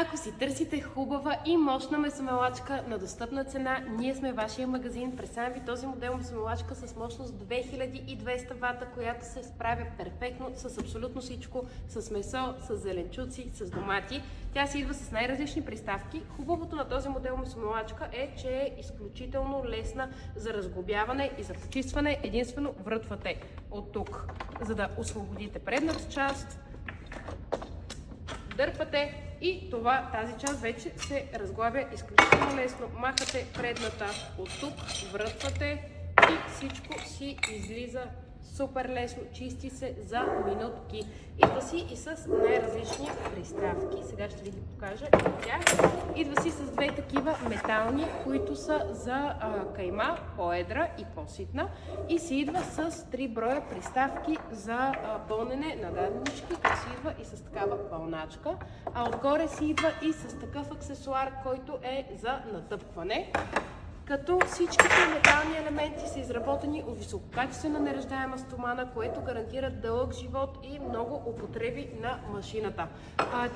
Ако си търсите хубава и мощна месомелачка на достъпна цена, ние сме вашия магазин. Представям ви този модел месомелачка с мощност 2200 вата, която се справя перфектно с абсолютно всичко, с месо, с зеленчуци, с домати. Тя си идва с най-различни приставки. Хубавото на този модел месомелачка е, че е изключително лесна за разглобяване и за почистване. Единствено врътвате от тук, за да освободите предната част. Дърпате и тази част вече се разглабя изключително лесно. Махате предната от тук, врътвате и всичко си излиза супер лесно, чисти се за минутки. Идва си и с най-различни приставки. Сега ще ви ги покажа и тях. Идва си с две такива метални, които са за кайма, по-едра и по-ситна. И си идва с 3 броя приставки за пълнене на даденички, като си идва и с такава пълначка. А отгоре си идва и с такъв аксесуар, който е за натъпкване. Като всичките метални елементи са изработени от висококачествена неръждаема стомана, което гарантира дълъг живот и много употреби на машината.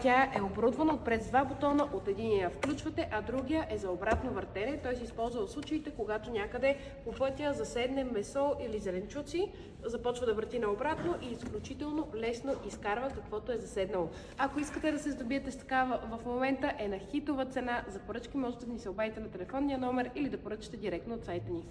Тя е оборудвана отпред с 2 бутона, от единия включвате, а другия е за обратно въртене. Той се използва в случаите, когато някъде по пътя заседне месо или зеленчуци, започва да върти наобратно и изключително лесно изкарва каквото е заседнало. Ако искате да се здобиете с такава, в момента е на хитова цена. За поръчки можете да ни се обадите на телефонния номер или да поръчате директно от сайта ни.